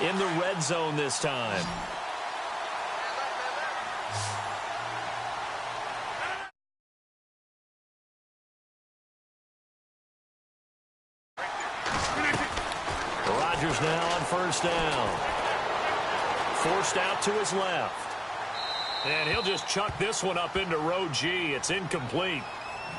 in the red zone this time. Rodgers now on first down. Forced out to his left. And he'll just chuck this one up into row G. It's incomplete.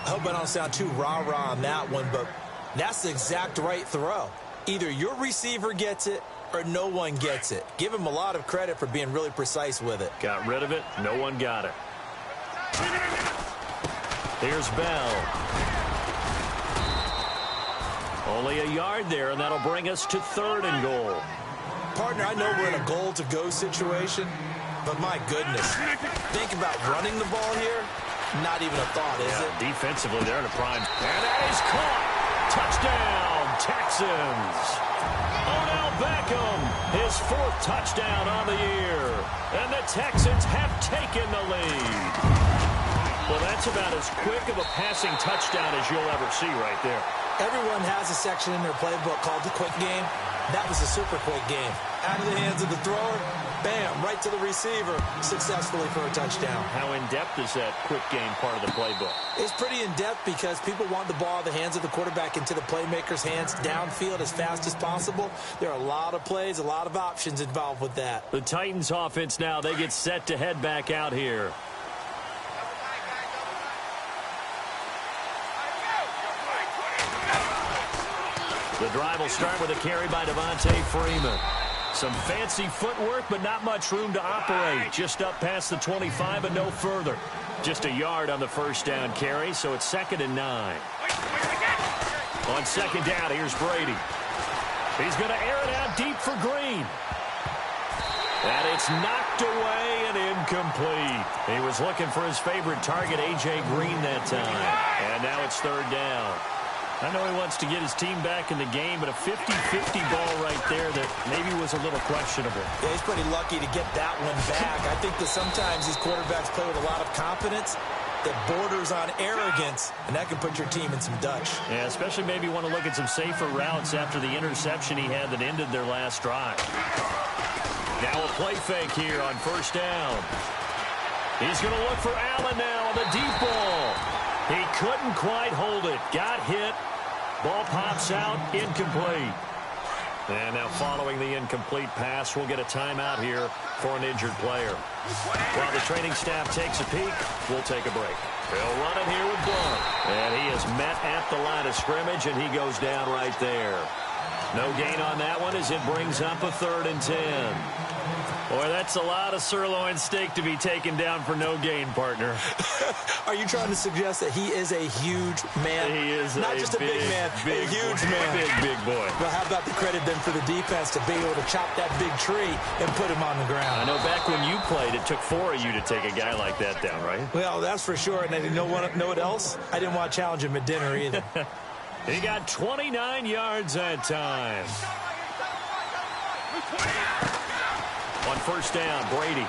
I hope I don't sound too rah-rah on that one, but that's the exact right throw. Either your receiver gets it or no one gets it. Give him a lot of credit for being really precise with it. Got rid of it. No one got it. Here's Bell. Only a yard there, and that'll bring us to 3rd and goal. Partner, I know we're in a goal-to-go situation, but my goodness, think about running the ball here. Not even a thought, is it? Defensively, they're in a prime. And that is caught. Touchdown, Texans. Odell Beckham, his 4th touchdown on the year. And the Texans have taken the lead. Well, that's about as quick of a passing touchdown as you'll ever see right there. Everyone has a section in their playbook called the quick game. That was a super quick game. Out of the hands of the thrower, bam, right to the receiver, successfully for a touchdown. How in-depth is that quick game part of the playbook? It's pretty in-depth because people want the ball out of the hands of the quarterback into the playmaker's hands downfield as fast as possible. There are a lot of plays, a lot of options involved with that. The Titans offense now, they get set to head back out here. The drive will start with a carry by Devontae Freeman. Some fancy footwork, but not much room to operate. Just up past the 25 and no further. Just a yard on the first down carry, so it's 2nd and 9. On 2nd down, here's Brady. He's going to air it out deep for Green. And it's knocked away and incomplete. He was looking for his favorite target, A.J. Green, that time. And now it's 3rd down. I know he wants to get his team back in the game, but a 50-50 ball right there that maybe was a little questionable. Yeah, he's pretty lucky to get that one back. I think that sometimes these quarterbacks play with a lot of confidence that borders on arrogance, and that can put your team in some Dutch. Yeah, especially maybe want to look at some safer routes after the interception he had that ended their last drive. Now a play fake here on first down. He's going to look for Allen now on the deep ball. He couldn't quite hold it. Got hit. Ball pops out. Incomplete. And now following the incomplete pass, we'll get a timeout here for an injured player. While the training staff takes a peek, we'll take a break. They'll run it here with Blunt. And he is met at the line of scrimmage, and he goes down right there. No gain on that one as it brings up a 3rd and 10. Boy, that's a lot of sirloin steak to be taken down for no gain, partner. Are you trying to suggest that he is a huge man? He is not just a big man, a huge man. Big boy. Well, how about the credit then for the defense to be able to chop that big tree and put him on the ground? I know back when you played, it took 4 of you to take a guy like that down, right? Well, that's for sure. And you know what else? I didn't want to challenge him at dinner either. He got 29 yards that time. On first down, Brady.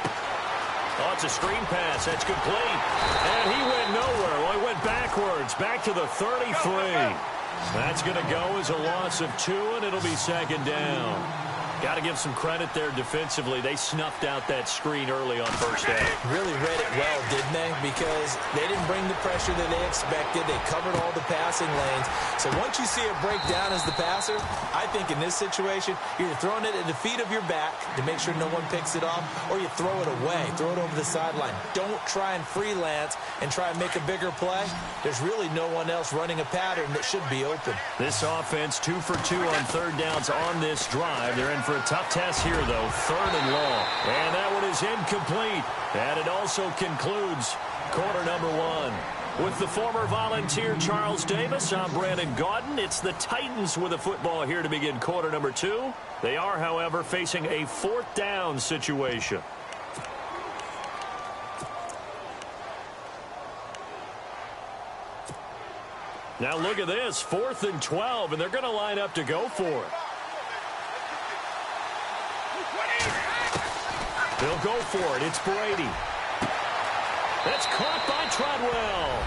Oh, it's a screen pass. That's complete. And he went nowhere. Well, he went backwards, back to the 33. That's going to go as a loss of 2, and it'll be 2nd down. Got to give some credit there defensively. They snuffed out that screen early on first down. Really read it well, didn't they? Because they didn't bring the pressure that they expected. They covered all the passing lanes. So once you see it break down as the passer, I think in this situation, you're throwing it at the feet of your back to make sure no one picks it off, or you throw it away, throw it over the sideline. Don't try and freelance and try and make a bigger play. There's really no one else running a pattern that should be open. This offense 2 for 2 on 3rd downs on this drive. They're in for a tough test here, though. 3rd and long. And that one is incomplete. And it also concludes quarter number 1. With the former Volunteer Charles Davis, I'm Brandon Gaudin. It's the Titans with a football here to begin quarter number 2. They are, however, facing a 4th down situation. Now look at this, 4th and 12, and they're going to line up to go for it. They'll go for it. It's Brady. That's caught by Treadwell.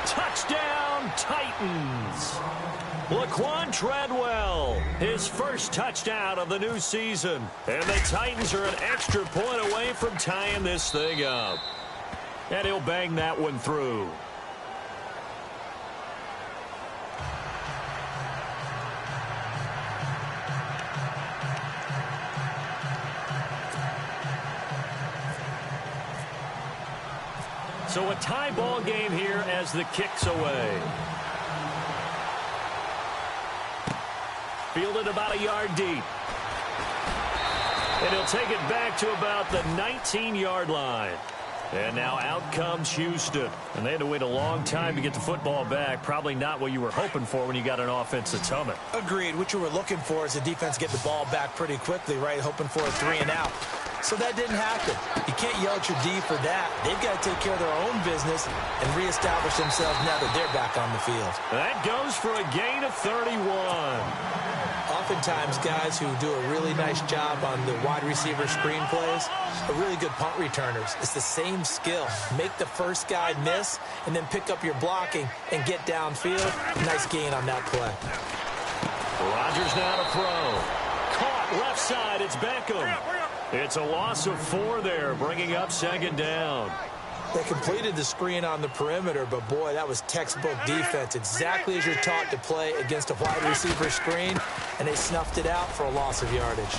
Touchdown, Titans. Laquan Treadwell, his first touchdown of the new season. And the Titans are an extra point away from tying this thing up. And he'll bang that one through. So a tie ball game here as the kick's away. Fielded about a yard deep. And he'll take it back to about the 19-yard line. And now out comes Houston. And they had to wait a long time to get the football back. Probably not what you were hoping for when you got an offense that's humming. Agreed. What you were looking for is the defense get the ball back pretty quickly, right? Hoping for a 3 and out. So that didn't happen. You can't yell at your D for that. They've got to take care of their own business and reestablish themselves now that they're back on the field. That goes for a gain of 31. Oftentimes, guys who do a really nice job on the wide receiver screen plays are really good punt returners. It's the same skill. Make the first guy miss and then pick up your blocking and get downfield. Nice gain on that play. Rodgers now to throw. Caught left side. It's Beckham. It's a loss of 4 there, bringing up second down. They completed the screen on the perimeter, but, boy, that was textbook defense. Exactly as you're taught to play against a wide receiver screen, and they snuffed it out for a loss of yardage.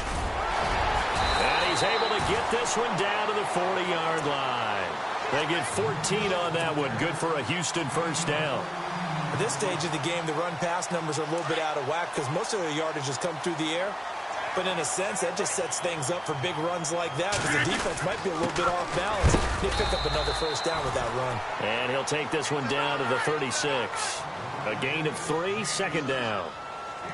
And he's able to get this one down to the 40-yard line. They get 14 on that one. Good for a Houston first down. At this stage of the game, the run-pass numbers are a little bit out of whack because most of the yardage has come through the air. But in a sense, that just sets things up for big runs like that because the defense might be a little bit off balance. They pick up another first down with that run. And he'll take this one down to the 36. A gain of 3, second down.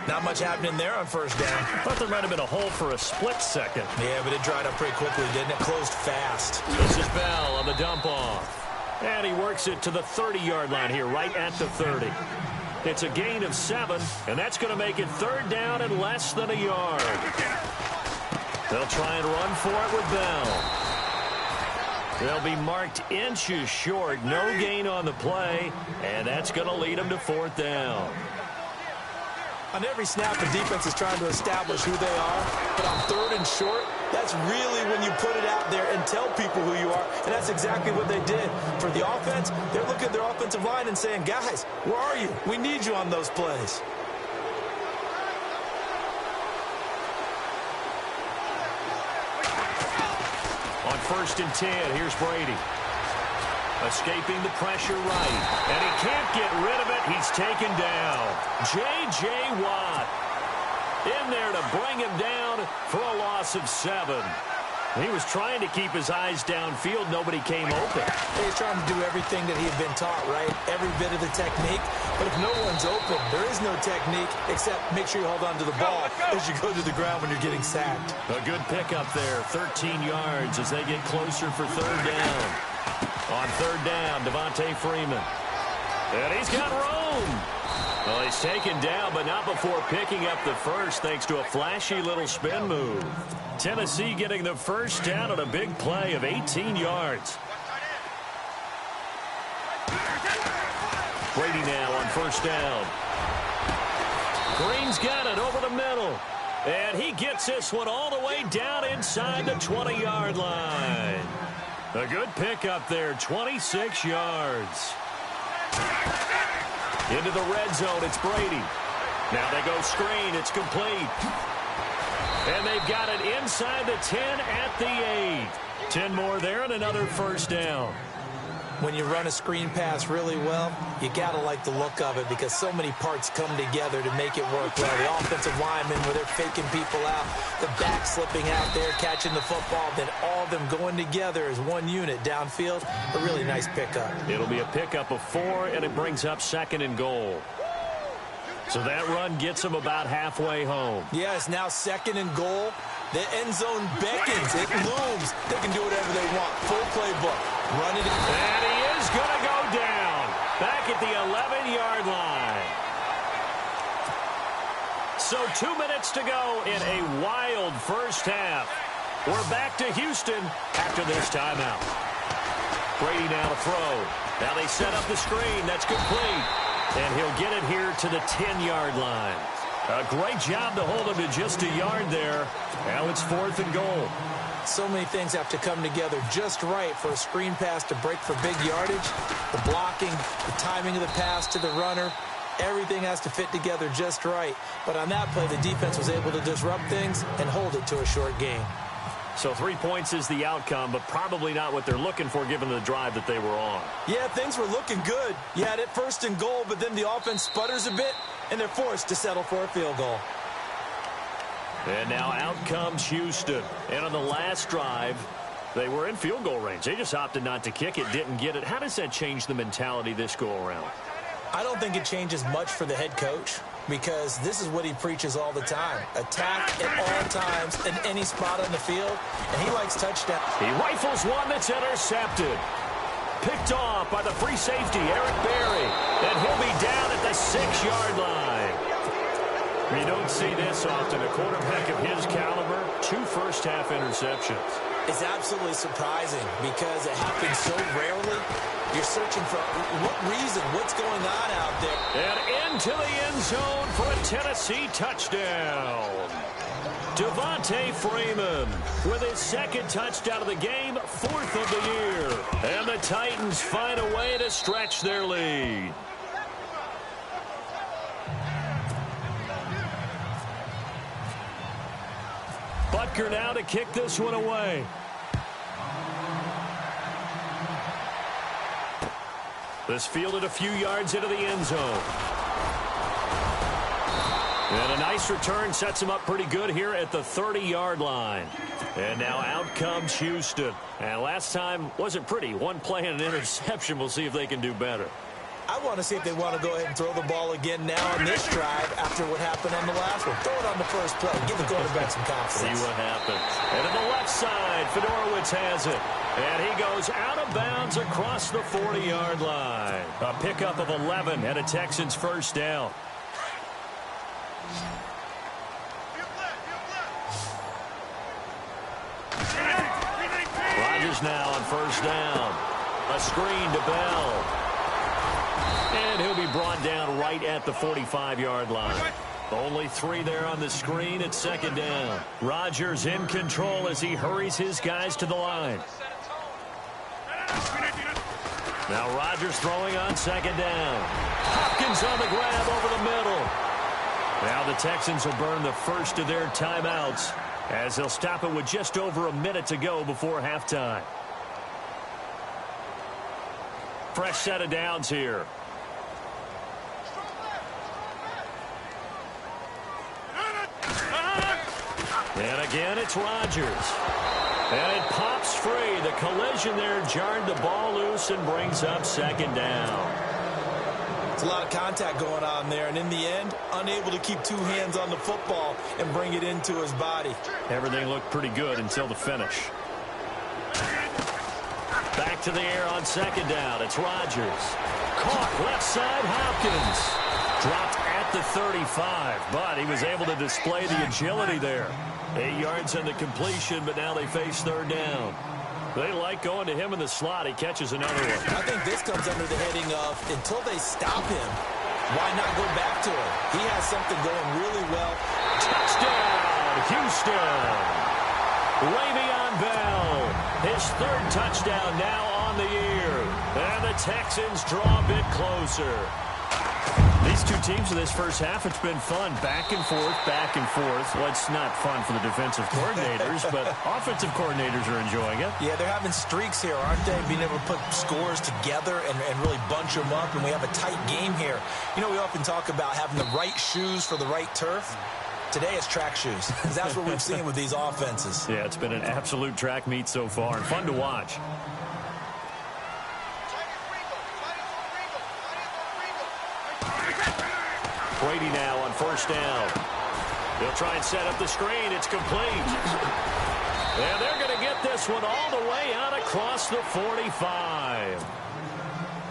Not much happening there on first down. Thought there might have been a hole for a split second. Yeah, but it dried up pretty quickly, didn't it? Closed fast. This is Bell on the dump off. And he works it to the 30-yard line here, right at the 30. It's a gain of 7, and that's going to make it third down and less than a yard. They'll try and run for it with Bell. They'll be marked inches short. No gain on the play, and that's going to lead them to fourth down. On every snap, the defense is trying to establish who they are. But on third and short, that's really when you put it out there and tell people who you are. And that's exactly what they did. For the offense, they're looking at their offensive line and saying, guys, where are you? We need you on those plays. On 1st and 10, here's Brady. Escaping the pressure right. And he can't get rid of it. He's taken down. J.J. Watt in there to bring him down for a loss of 7. He was trying to keep his eyes downfield. Nobody came open. He's trying to do everything that he had been taught, right? Every bit of the technique. But if no one's open, there is no technique except make sure you hold on to the ball as you go to the ground when you're getting sacked. A good pickup there. 13 yards as they get closer for third down. On third down, Devontae Freeman. And he's got room. Well, he's taken down, but not before picking up the first thanks to a flashy little spin move. Tennessee getting the first down on a big play of 18 yards. Brady now on first down. Green's got it over the middle. And he gets this one all the way down inside the 20-yard line. A good pickup there, 26 yards. Into the red zone, it's Brady. Now they go screen, it's complete. And they've got it inside the 10 at the 8. 10 more there and another first down. When you run a screen pass really well, you got to like the look of it because so many parts come together to make it work well. The offensive linemen where they're faking people out, the back slipping out there, catching the football, then all of them going together as one unit downfield. A really nice pickup. It'll be a pickup of 4, and it brings up 2nd and goal. So that run gets them about halfway home. Yes, now 2nd and goal. The end zone beckons. It looms. They can do whatever they want. Full playbook. Run it. And he is going to go down. Back at the 11-yard line. So 2 minutes to go in a wild first half. We're back to Houston after this timeout. Brady now to throw. Now they set up the screen. That's complete. And he'll get it here to the 10-yard line. A great job to hold him to just a yard there. Now it's 4th and goal. So many things have to come together just right for a screen pass to break for big yardage. The blocking, the timing of the pass to the runner, everything has to fit together just right. But on that play, the defense was able to disrupt things and hold it to a short gain. So 3 points is the outcome, but probably not what they're looking for given the drive that they were on. Yeah, things were looking good. You had it 1st and goal, but then the offense sputters a bit, and they're forced to settle for a field goal. And now out comes Houston. And on the last drive, they were in field goal range. They just opted not to kick it, didn't get it. How does that change the mentality this go-around? I don't think it changes much for the head coach because this is what he preaches all the time. Attack at all times in any spot on the field, and he likes touchdowns. He rifles one that's intercepted. Picked off by the free safety, Eric Berry. And he'll be down at the 6-yard line. You don't see this often. A quarterback of his caliber, 2 first-half interceptions. It's absolutely surprising because it happens so rarely. You're searching for what reason, what's going on out there. And into the end zone for a Tennessee touchdown. Devontae Freeman with his 2nd touchdown of the game, 4th of the year. And the Titans find a way to stretch their lead. Butker now to kick this one away. This fielded a few yards into the end zone. And a nice return sets him up pretty good here at the 30-yard line. And now out comes Houston. And last time wasn't pretty. 1 play and an interception. We'll see if they can do better. I want to see if they want to go ahead and throw the ball again now on this drive after what happened on the last one. Throw it on the first play. Give the quarterback some confidence. See what happens. And on the left side, Fedorowicz has it. And he goes out of bounds across the 40-yard line. A pickup of 11 and a Texans first down. Rodgers now on first down. A screen to Bell. And he'll be brought down right at the 45-yard line. Only 3 there on the screen at 2nd down. Rodgers in control as he hurries his guys to the line. Now Rodgers throwing on 2nd down. Hopkins on the grab over the middle. Now the Texans will burn the first of their timeouts as they'll stop it with just over a minute to go before halftime. Fresh set of downs here. And again, it's Rodgers. And it pops free. The collision there jarred the ball loose and brings up 2nd down. It's a lot of contact going on there, and in the end, unable to keep 2 hands on the football and bring it into his body. Everything looked pretty good until the finish. Back to the air on 2nd down. It's Rodgers. Caught left side, Hopkins. Dropped at the 35, but he was able to display the agility there. 8 yards on the completion, but now they face 3rd down. They like going to him in the slot. He catches another one. I think this comes under the heading of until they stop him, why not go back to him? He has something going really well. Touchdown, Houston. Le'Veon Bell, his 3rd touchdown now on the year. And the Texans draw a bit closer. These 2 teams in this first half, it's been fun. Back and forth, back and forth. Well, it's not fun for the defensive coordinators, but offensive coordinators are enjoying it. Yeah, they're having streaks here, aren't they? Being able to put scores together and really bunch them up, and we have a tight game here. You know, we often talk about having the right shoes for the right turf. Today it's track shoes. That's what we've seen with these offenses. Yeah, it's been an absolute track meet so far, and fun to watch. Brady now on first down. He'll try and set up the screen. It's complete. And they're going to get this one all the way out across the 45.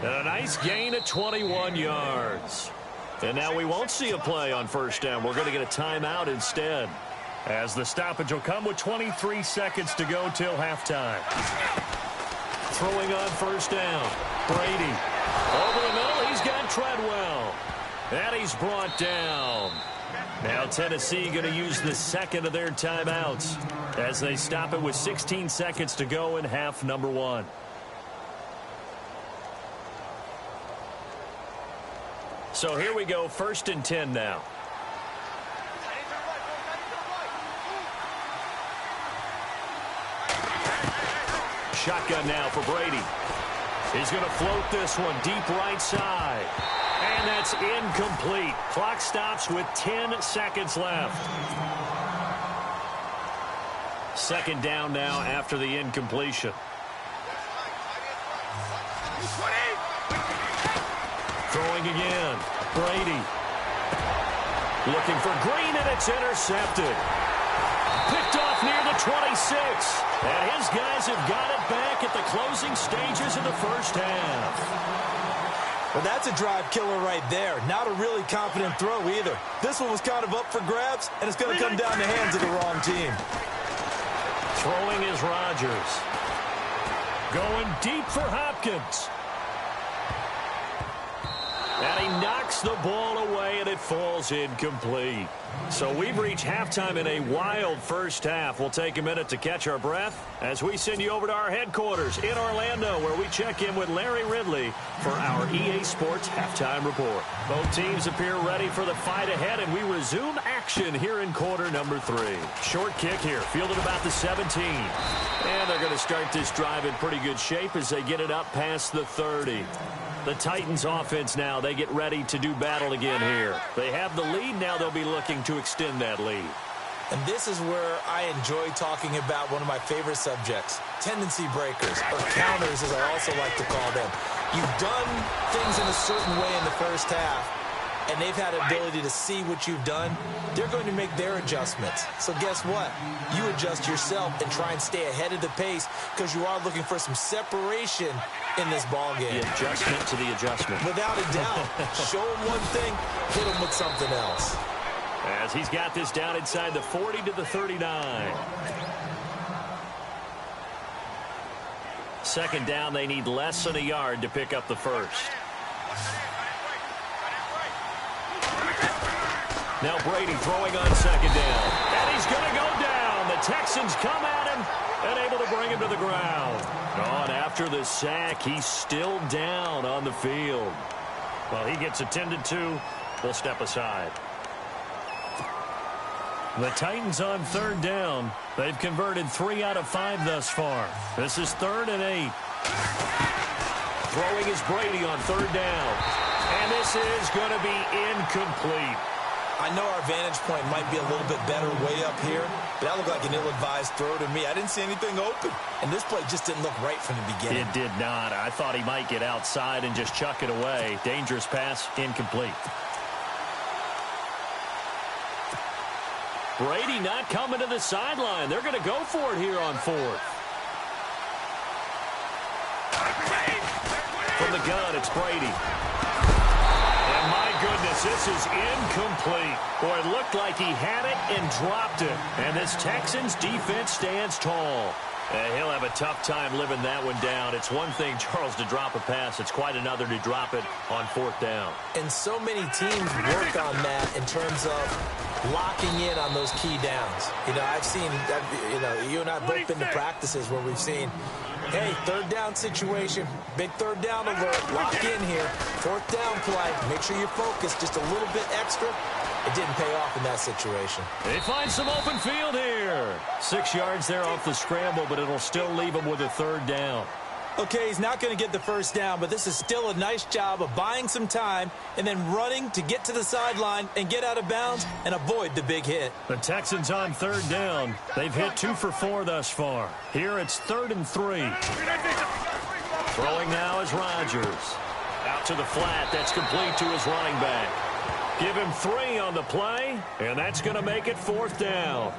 And a nice gain of 21 yards. And now we won't see a play on first down. We're going to get a timeout instead, as the stoppage will come with 23 seconds to go till halftime. Throwing on first down. Brady. Over the middle, he's got Treadwell. And he's brought down. Now Tennessee going to use the second of their timeouts as they stop it with 16 seconds to go in half number one. So here we go, 1st and 10 now. Shotgun now for Brady. He's going to float this one deep right side. And that's incomplete. Clock stops with 10 seconds left. 2nd down now after the incompletion. Throwing again. Brady. Looking for Green, and it's intercepted. Picked off near the 26. And his guys have got it back at the closing stages of the first half. Well, that's a drive killer right there. Not a really confident throw either. This one was kind of up for grabs, and it's going to come down the hands of the wrong team. Throwing is Rodgers. Going deep for Hopkins. And he knocks the ball away, and it falls incomplete. So we've reached halftime in a wild first half. We'll take a minute to catch our breath as we send you over to our headquarters in Orlando, where we check in with Larry Ridley for our EA Sports Halftime Report. Both teams appear ready for the fight ahead, and we resume action here in quarter number 3. Short kick here, fielded about the 17. And they're going to start this drive in pretty good shape as they get it up past the 30. The Titans offense now, they get ready to do battle again here. They have the lead, now they'll be looking to extend that lead. And this is where I enjoy talking about one of my favorite subjects, tendency breakers, or counters as I also like to call them. You've done things in a certain way in the first half, and they've had ability to see what you've done. They're going to make their adjustments. So guess what? You adjust yourself and try and stay ahead of the pace because you are looking for some separation in this ball game. The adjustment to the adjustment. Without a doubt. Show them one thing, hit them with something else. As he's got this down inside the 40 to the 39. 2nd down, they need less than a yard to pick up the first. Now Brady throwing on 2nd down. And he's going to go down. The Texans come at him and able to bring him to the ground. On after the sack, he's still down on the field. Well, he gets attended to. We'll step aside. The Titans on 3rd down. They've converted 3 out of 5 thus far. This is 3rd and 8. Throwing is Brady on 3rd down. And this is going to be incomplete. I know our vantage point might be a little bit better way up here, but that looked like an ill-advised throw to me. I didn't see anything open, and this play just didn't look right from the beginning. It did not. I thought he might get outside and just chuck it away. Dangerous pass, incomplete. Brady not coming to the sideline. They're going to go for it here on 4th. From the gun, it's Brady. And my goodness, this is incomplete. Boy, it looked like he had it and dropped it. And this Texans defense stands tall. He'll have a tough time living that one down. It's one thing, Charles, to drop a pass. It's quite another to drop it on 4th down. And so many teams work on that in terms of locking in on those key downs. You know, I've seen, you and I have both been to practices where we've seen, hey, 3rd down situation, big 3rd down alert, lock in here, 4th down play, make sure you focus just a little bit extra. It didn't pay off in that situation. They find some open field here. 6 yards there off the scramble, but it'll still leave him with a 3rd down. Okay, he's not going to get the first down, but this is still a nice job of buying some time and then running to get to the sideline and get out of bounds and avoid the big hit. The Texans on 3rd down. They've hit 2 for 4 thus far. Here it's 3rd and 3. Throwing now is Rodgers. Out to the flat. That's complete to his running back. Give him 3 on the play, and that's going to make it 4th down.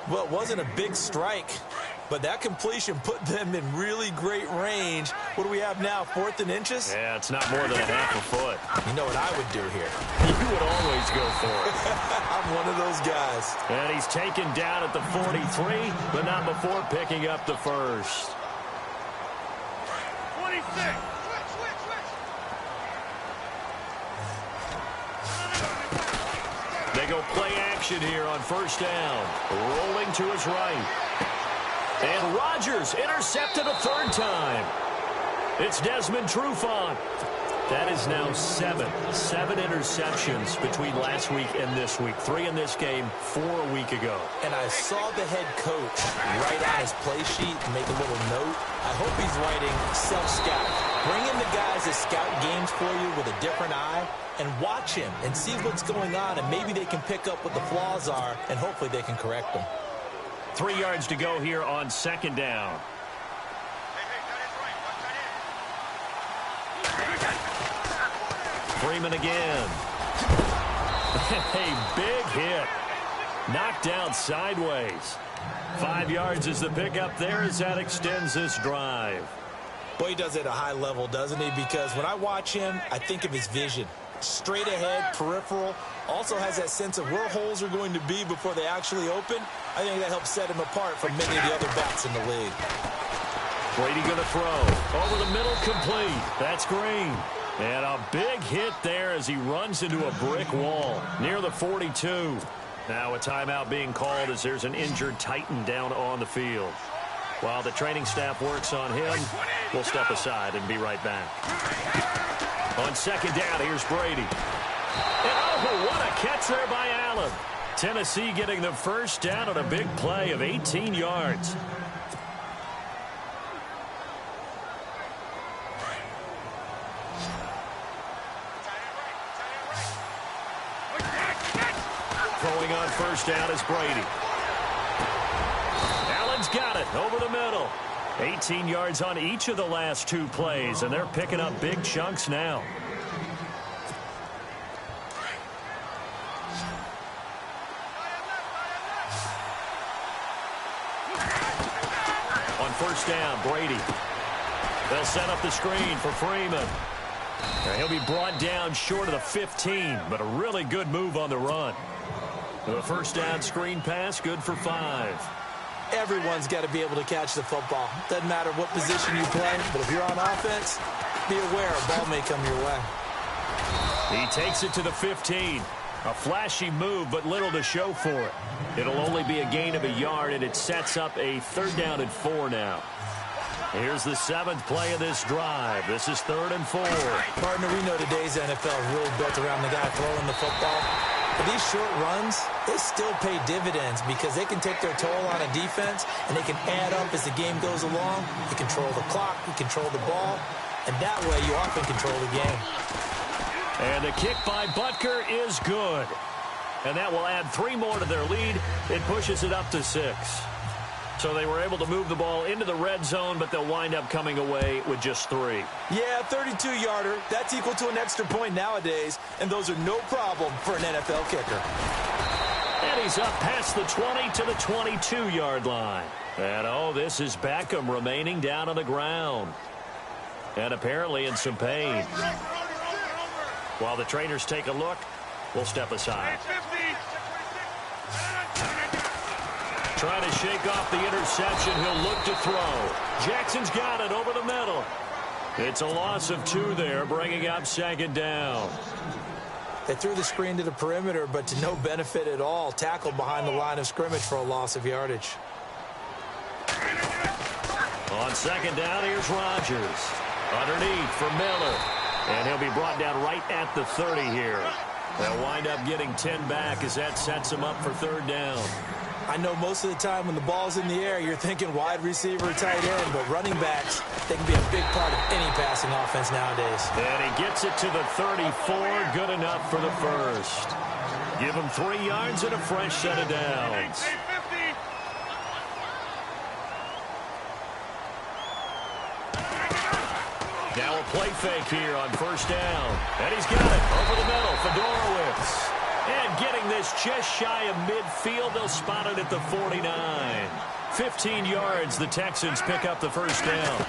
Well, it wasn't a big strike, but that completion put them in really great range. What do we have now, 4th and inches? Yeah, it's not more than a half a foot. You know what I would do here? You would always go for it. I'm one of those guys. And he's taken down at the 43, but not before picking up the first. 26. They go play action here on first down. Rolling to his right. And Rodgers intercepted a third time. It's Desmond Trufant. That is now seven interceptions between last week and this week. 3 in this game, 4 a week ago. And I saw the head coach write on his play sheet and make a little note. I hope he's writing self-scout. Bring in the guys that scout games for you with a different eye and watch him and see what's going on, and maybe they can pick up what the flaws are, and hopefully they can correct them. 3 yards to go here on second down. Freeman again. A big hit. Knocked down sideways. 5 yards is the pickup there as that extends this drive. Boy, he does it at a high level, doesn't he? Because when I watch him, I think of his vision. Straight ahead, peripheral. Also has that sense of where holes are going to be before they actually open. I think that helps set him apart from many of the other backs in the league. Brady going to throw. Over the middle, complete. That's Green. And a big hit there as he runs into a brick wall near the 42. Now a timeout being called as there's an injured Titan down on the field. While the training staff works on him, we'll step aside and be right back. On second down, here's Brady. And oh, what a catch there by Allen. Tennessee getting the first down on a big play of 18 yards. Throwing on first down is Brady. Allen's got it over the middle. 18 yards on each of the last 2 plays, and they're picking up big chunks now. On first down, Brady. They'll set up the screen for Freeman. He'll be brought down short of the 15, but a really good move on the run. The first down screen pass, good for 5. Everyone's got to be able to catch the football. Doesn't matter what position you play, but if you're on offense, be aware a ball may come your way. He takes it to the 15. A flashy move, but little to show for it. It'll only be a gain of a yard, and it sets up a 3rd down and 4 now. Here's the 7th play of this drive. This is 3rd and 4. Partner, we know today's NFL is really built around the guy throwing the football. But these short runs, they still pay dividends because they can take their toll on a defense, and they can add up as the game goes along. You control the clock, you control the ball, and that way you often control the game. And the kick by Butker is good. And that will add 3 more to their lead. It pushes it up to 6. So they were able to move the ball into the red zone, but they'll wind up coming away with just 3. Yeah, 32-yarder. That's equal to an extra point nowadays, and those are no problem for an NFL kicker. And he's up past the 20 to the 22-yard line. And, oh, this is Beckham remaining down on the ground. And apparently in some pain. While the trainers take a look, we'll step aside. Trying to shake off the interception. He'll look to throw. Jackson's got it over the middle. It's a loss of 2 there, bringing up 2nd down. They threw the screen to the perimeter, but to no benefit at all. Tackled behind the line of scrimmage for a loss of yardage. On 2nd down, here's Rodgers. Underneath for Miller. And he'll be brought down right at the 30 here. They'll wind up getting 10 back as that sets them up for 3rd down. I know most of the time when the ball's in the air, you're thinking wide receiver, tight end, but running backs, they can be a big part of any passing offense nowadays. And he gets it to the 34, good enough for the first. Give him 3 yards and a fresh set of downs. Now a play fake here on first down. And he's got it over the middle for Dorowitz. And getting this just shy of midfield, they'll spot it at the 49. 15 yards, the Texans pick up the first down.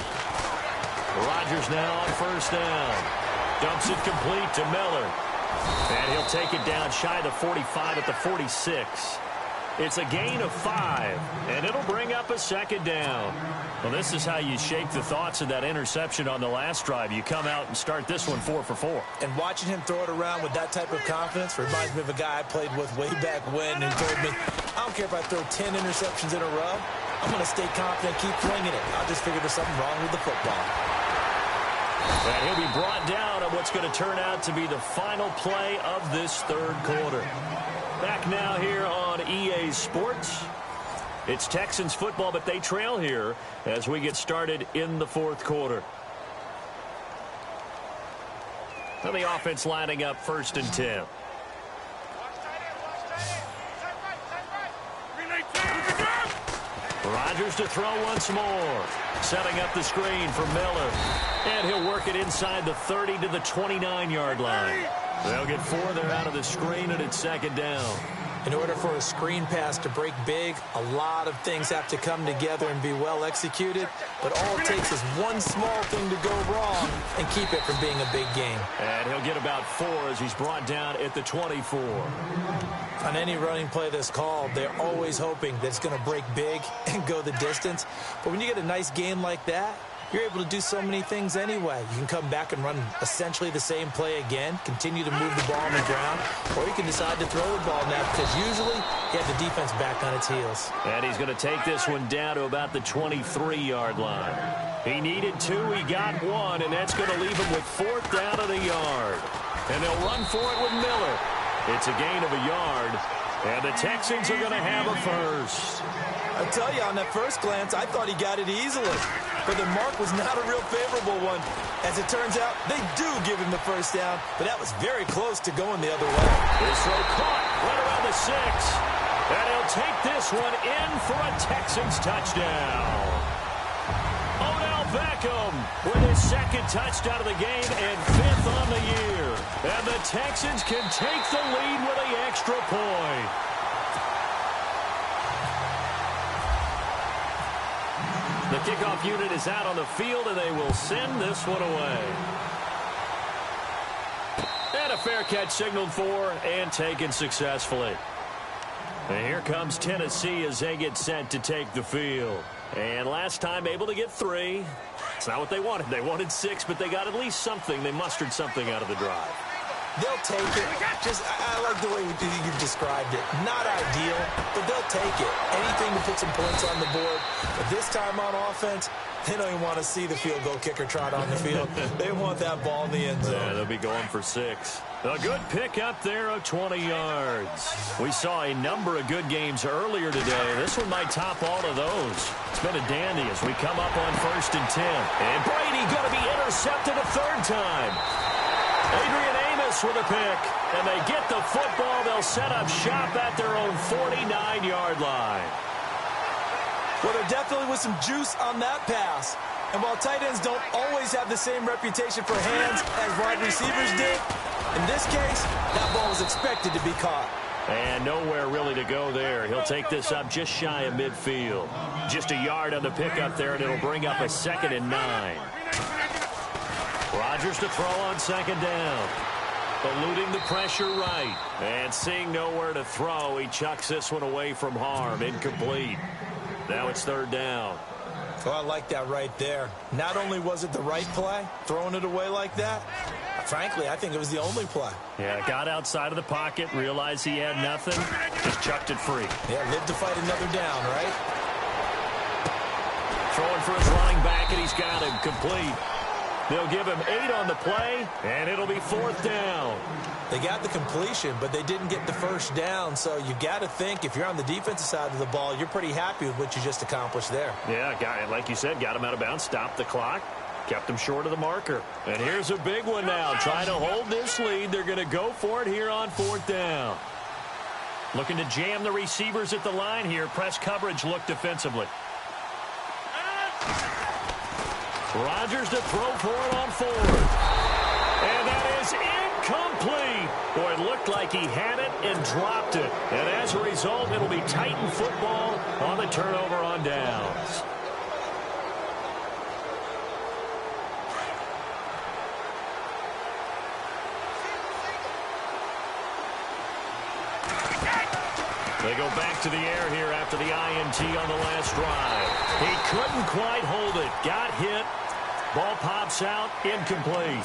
Rodgers now on first down. Dumps it complete to Miller. And he'll take it down shy of the 45 at the 46. It's a gain of 5, and it'll bring up a second down. Well, this is how you shake the thoughts of that interception on the last drive. You come out and start this one 4 for 4. And watching him throw it around with that type of confidence reminds me of a guy I played with way back when who told me, I don't care if I throw 10 interceptions in a row. I'm going to stay confident, keep flinging it. I'll just figure there's something wrong with the football. And he'll be brought down on what's going to turn out to be the final play of this third quarter. Back now here on EA Sports. It's Texans football, but they trail here as we get started in the fourth quarter. Now the offense lining up 1st and 10. Rodgers to throw once more. Setting up the screen for Miller. And he'll work it inside the 30 to the 29-yard line. They'll get 4 there out of the screen, and it's 2nd down. In order for a screen pass to break big, a lot of things have to come together and be well executed. But all it takes is one small thing to go wrong and keep it from being a big game. And he'll get about 4 as he's brought down at the 24. On any running play that's called, they're always hoping that it's going to break big and go the distance. But when you get a nice game like that, you're able to do so many things anyway. You can come back and run essentially the same play again, continue to move the ball on the ground, or you can decide to throw the ball now because usually you have the defense back on its heels. And he's going to take this one down to about the 23-yard line. He needed 2, he got 1, and that's going to leave him with 4th down of the yard. And they'll run for it with Miller. It's a gain of a yard, and the Texans are going to have a first. I tell you, on that first glance, I thought he got it easily. But the mark was not a real favorable one. As it turns out, they do give him the first down, but that was very close to going the other way. This throw caught right around the 6. And he'll take this one in for a Texans touchdown. Odell Beckham with his 2nd touchdown of the game and 5th on the year. And the Texans can take the lead with an extra point. The kickoff unit is out on the field, and they will send this one away. And a fair catch signaled for and taken successfully. And here comes Tennessee as they get set to take the field. And last time able to get 3. It's not what they wanted. They wanted 6, but they got at least something. They mustered something out of the drive. They'll take it. I like the way you've described it. Not ideal, but they'll take it. Anything to put some points on the board. But this time on offense, they don't even want to see the field goal kicker trot on the field. They want that ball in the end zone. Yeah, they'll be going for 6. A good pick up there of 20 yards. We saw a number of good games earlier today. This one might top all of those. It's been a dandy as we come up on 1st and 10. And Brady going to be intercepted a 3rd time. Adrian Amos with a pick, and they get the football. They'll set up shop at their own 49-yard line. Well, there definitely was some juice on that pass. And while tight ends don't always have the same reputation for hands as wide receivers did, in this case, that ball was expected to be caught. And nowhere really to go there. He'll take this up just shy of midfield. Just a yard on the pickup there, and it'll bring up a 2nd and 9. Rodgers to throw on 2nd down. Eluding the pressure right. And seeing nowhere to throw, he chucks this one away from harm. Incomplete. Now it's 3rd down. Oh, I like that right there. Not only was it the right play, throwing it away like that, frankly, I think it was the only play. Yeah, got outside of the pocket, realized he had nothing, just chucked it free. Yeah, live to fight another down, right? Throwing for his running back, and he's got him complete. They'll give him 8 on the play, and it'll be 4th down. They got the completion, but they didn't get the first down, so you got to think if you're on the defensive side of the ball, you're pretty happy with what you just accomplished there. Yeah, like you said, got him out of bounds, stopped the clock, kept him short of the marker. And here's a big one now. Trying to hold this lead. They're going to go for it here on 4th down. Looking to jam the receivers at the line here. Press coverage look defensively. Rodgers to throw for it on 4th. And that is incomplete. Boy, it looked like he had it and dropped it. And as a result, it'll be Titan football on the turnover on downs. They go back to the air here after the INT on the last drive. He couldn't quite hold it. Got hit. Ball pops out. Incomplete.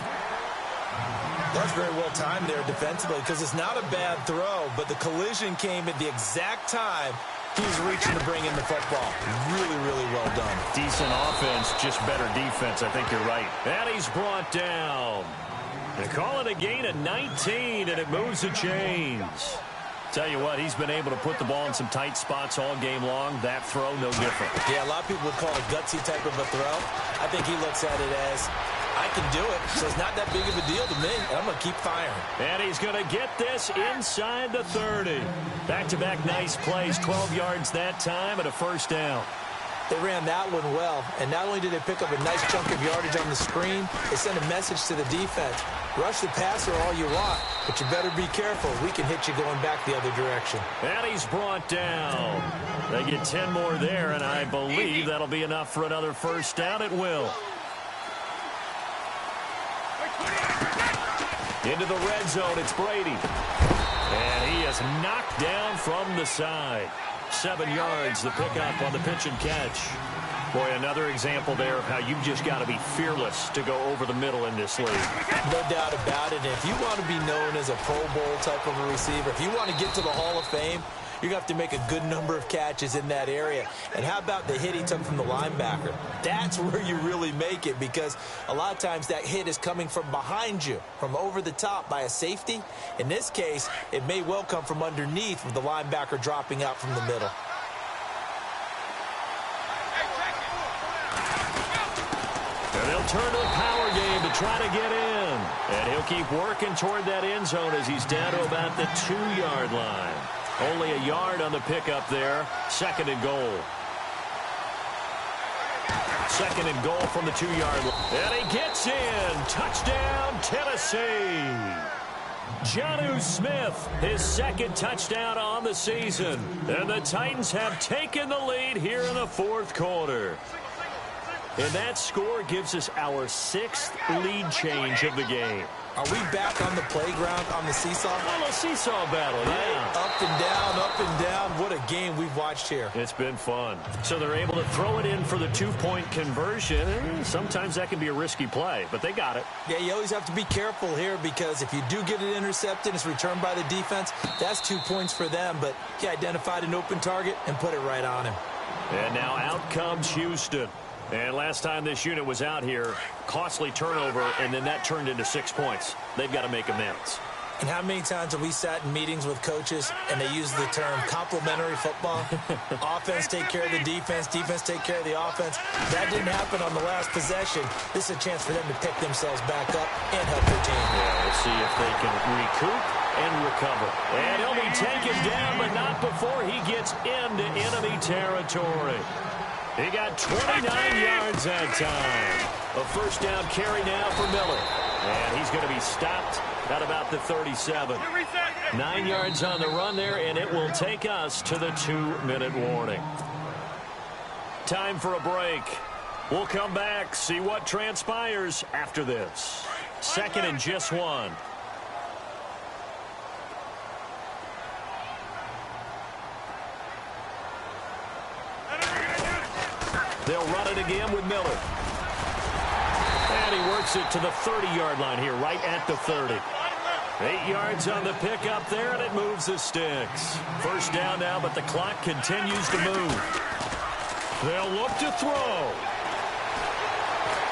That's very well timed there defensively because it's not a bad throw, but the collision came at the exact time he was reaching to bring in the football. Really, really well done. Decent offense, just better defense. I think you're right. And he's brought down. They call it a gain of 19, and it moves the chains. Tell you what, he's been able to put the ball in some tight spots all game long. That throw, no different. Yeah, a lot of people would call it a gutsy type of a throw. I think he looks at it as, I can do it, so it's not that big of a deal to me, and I'm going to keep firing. And he's going to get this inside the 30. Back-to-back nice plays, 12 yards that time, and a first down. They ran that one well, and not only did they pick up a nice chunk of yardage on the screen, they sent a message to the defense. Rush the passer all you want, but you better be careful. We can hit you going back the other direction. And he's brought down. They get 10 more there, and I believe that'll be enough for another first down. It will. Into the red zone, it's Brady. And he is knocked down from the side. 7 yards, the pickup on the pitch and catch. Boy, another example there of how you've just got to be fearless to go over the middle in this league. No doubt about it. If you want to be known as a Pro Bowl type of a receiver, if you want to get to the Hall of Fame, you're going to have to make a good number of catches in that area. And how about the hit he took from the linebacker? That's where you really make it, because a lot of times that hit is coming from behind you, from over the top by a safety. In this case, it may well come from underneath with the linebacker dropping out from the middle. And they'll turn to the power game to try to get in. And he'll keep working toward that end zone as he's down to about the 2-yard line. Only a yard on the pickup there. 2nd and goal. 2nd and goal from the 2-yard line. And he gets in. Touchdown, Tennessee. Jonnu Smith, his 2nd touchdown on the season. And the Titans have taken the lead here in the 4th quarter. And that score gives us our 6th lead change of the game. Are we back on the playground on the seesaw? Oh, a seesaw battle, yeah. Up and down, up and down. What a game we've watched here. It's been fun. So they're able to throw it in for the 2-point conversion. Sometimes that can be a risky play, but they got it. Yeah, you always have to be careful here, because if you do get it intercepted, it's returned by the defense. That's 2 points for them, but he identified an open target and put it right on him. And now out comes Houston. And last time this unit was out here, costly turnover, and then that turned into 6 points. They've got to make amends. And how many times have we sat in meetings with coaches and they use the term complementary football? Offense take care of the defense, defense take care of the offense. That didn't happen on the last possession. This is a chance for them to pick themselves back up and help their team. Yeah, we'll see if they can recoup and recover. And he'll be taken down, but not before he gets into enemy territory. He got 29 yards that time. A first down carry now for Miller. And he's going to be stopped at about the 37. 9 yards on the run there, and it will take us to the 2-minute warning. Time for a break. We'll come back, see what transpires after this. 2nd and just 1. They'll run it again with Miller. And he works it to the 30-yard line here, right at the 30. 8 yards on the pickup there, and it moves the sticks. First down now, but the clock continues to move. They'll look to throw.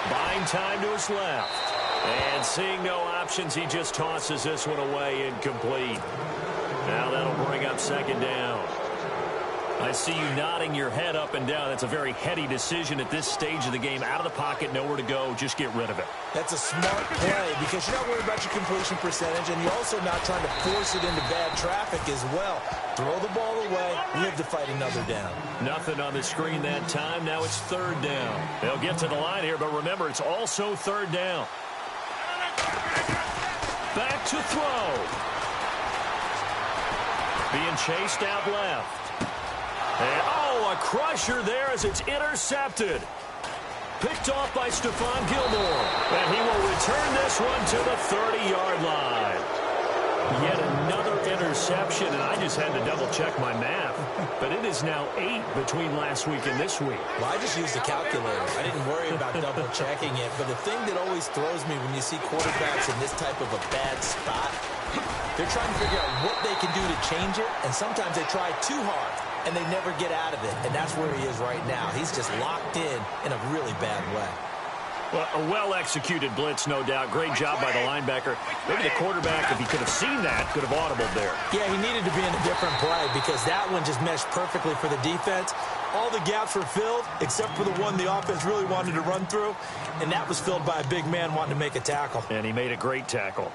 Buying time to his left. And seeing no options, he just tosses this one away, incomplete. Now that'll bring up 2nd down. I see you nodding your head up and down. That's a very heady decision at this stage of the game. Out of the pocket, nowhere to go. Just get rid of it. That's a smart play, because you're not worried about your completion percentage, and you're also not trying to force it into bad traffic as well. Throw the ball away, live to fight another down. Nothing on the screen that time. Now it's 3rd down. They'll get to the line here, but remember, it's also 3rd down. Back to throw. Being chased out left. And, oh, a crusher there as it's intercepted. Picked off by Stephon Gilmore. And he will return this one to the 30-yard line. Yet another interception. interception, and I just had to double-check my math. But it is now 8 between last week and this week. Well, I just used a calculator. I didn't worry about double-checking it. But the thing that always throws me when you see quarterbacks in this type of a bad spot, they're trying to figure out what they can do to change it, and sometimes they try too hard, and they never get out of it. And that's where he is right now. He's just locked in a really bad way. Well, a well-executed blitz, no doubt. Great job by the linebacker. Maybe the quarterback, if he could have seen that, could have audibled there. Yeah, he needed to be in a different play because that one just meshed perfectly for the defense. All the gaps were filled except for the one the offense really wanted to run through, and that was filled by a big man wanting to make a tackle. And he made a great tackle.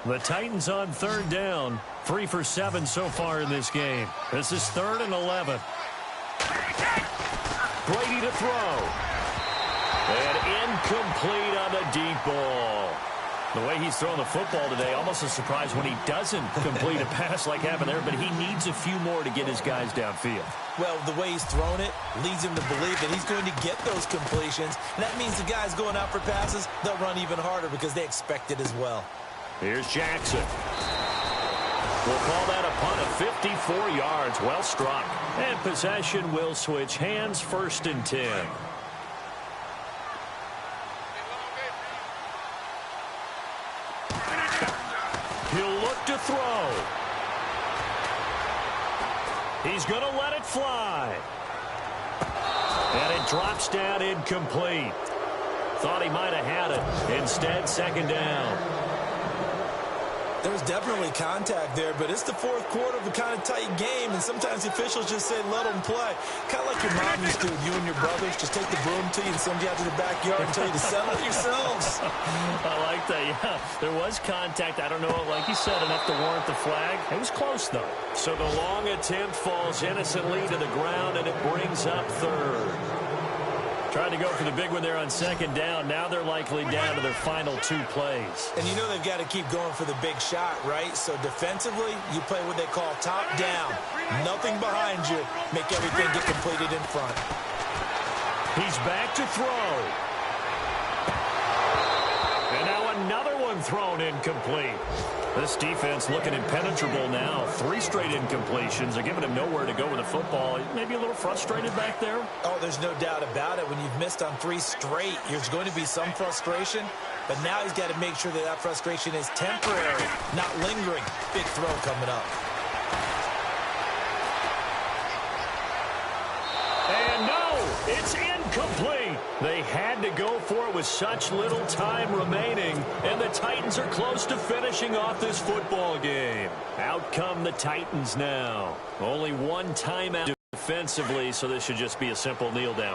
The Titans on third down. 3 for 7 so far in this game. This is 3rd and 11. Brady to throw. And incomplete on the deep ball. The way he's throwing the football today, almost a surprise when he doesn't complete a pass like happened there, but he needs a few more to get his guys downfield. Well, the way he's thrown it leads him to believe that he's going to get those completions. And that means the guys going out for passes, they'll run even harder because they expect it as well. Here's Jackson. We'll call that a punt of 54 yards. Well struck. And possession will switch hands, 1st and 10. He'll look to throw. He's going to let it fly. And it drops down incomplete. Thought he might have had it. Instead, 2nd down. There's definitely contact there, but it's the 4th quarter of a kind of tight game, and sometimes the officials just say, let them play. Kind of like your mom used to, you and your brothers, just take the broom to you and send you out to the backyard and tell you to settle it yourselves. I like that, yeah. There was contact. I don't know, like you said, enough to warrant the flag. It was close, though. So the long attempt falls innocently to the ground, and it brings up 3rd. Trying to go for the big one there on 2nd down. Now they're likely down to their final 2 plays. And you know they've got to keep going for the big shot, right? So defensively, you play what they call top down. Nothing behind you. Make everything get completed in front. He's back to throw. And now another one thrown incomplete. This defense looking impenetrable now. 3 straight incompletions. They're giving him nowhere to go with the football. Maybe a little frustrated back there. Oh, there's no doubt about it. When you've missed on 3 straight, there's going to be some frustration. But now he's got to make sure that that frustration is temporary, not lingering. Big throw coming up. And no, it's incomplete. They had to go for it with such little time remaining, and the Titans are close to finishing off this football game. Out come the Titans now. Only 1 timeout defensively, so this should just be a simple kneel down.